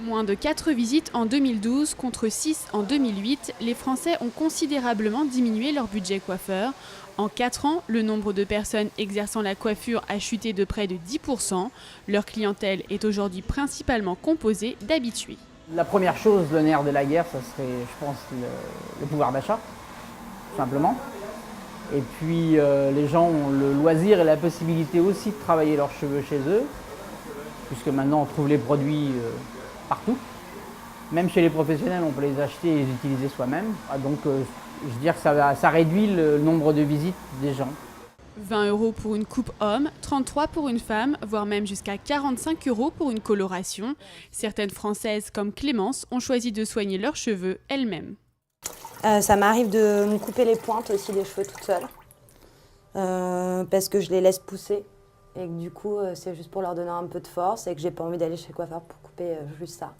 Moins de 4 visites en 2012 contre 6 en 2008, les Français ont considérablement diminué leur budget coiffeur. En 4 ans, le nombre de personnes exerçant la coiffure a chuté de près de 10%. Leur clientèle est aujourd'hui principalement composée d'habitués. La première chose, le nerf de la guerre, ça serait, je pense, le pouvoir d'achat, tout simplement. Et puis, les gens ont le loisir et la possibilité aussi de travailler leurs cheveux chez eux, puisque maintenant on trouve les produits partout. Même chez les professionnels, on peut les acheter et les utiliser soi-même. Donc, je veux dire que ça réduit le nombre de visites des gens. 20 € pour une coupe homme, 33 € pour une femme, voire même jusqu'à 45 € pour une coloration. Certaines Françaises, comme Clémence, ont choisi de soigner leurs cheveux elles-mêmes. Ça m'arrive de me couper les pointes aussi des cheveux toute seule, parce que je les laisse pousser et que du coup c'est juste pour leur donner un peu de force et que j'ai pas envie d'aller chez le coiffeur pour couper juste ça.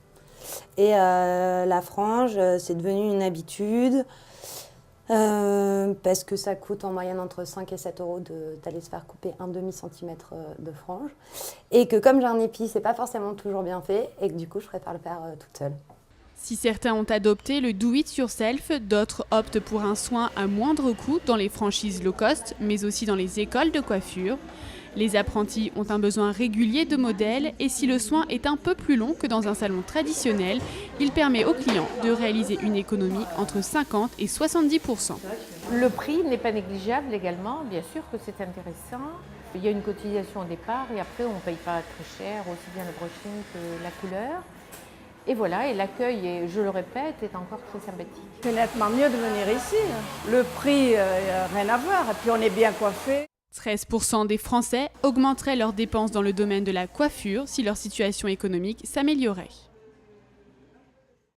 Et la frange, c'est devenu une habitude. Parce que ça coûte en moyenne entre 5 et 7 € d'aller se faire couper un demi-centimètre de frange. Et que comme j'ai un épi, c'est pas forcément toujours bien fait et que du coup, je préfère le faire toute seule. Si certains ont adopté le do it yourself, d'autres optent pour un soin à moindre coût dans les franchises low cost, mais aussi dans les écoles de coiffure. Les apprentis ont un besoin régulier de modèles et si le soin est un peu plus long que dans un salon traditionnel, il permet aux clients de réaliser une économie entre 50 et 70%. Le prix n'est pas négligeable également, bien sûr que c'est intéressant. Il y a une cotisation au départ et après on ne paye pas très cher, aussi bien le brushing que la couleur. Et voilà, et l'accueil, et je le répète, est encore très sympathique. C'est nettement mieux de venir ici. Le prix, rien à voir, et puis on est bien coiffé. 13% des Français augmenteraient leurs dépenses dans le domaine de la coiffure si leur situation économique s'améliorait.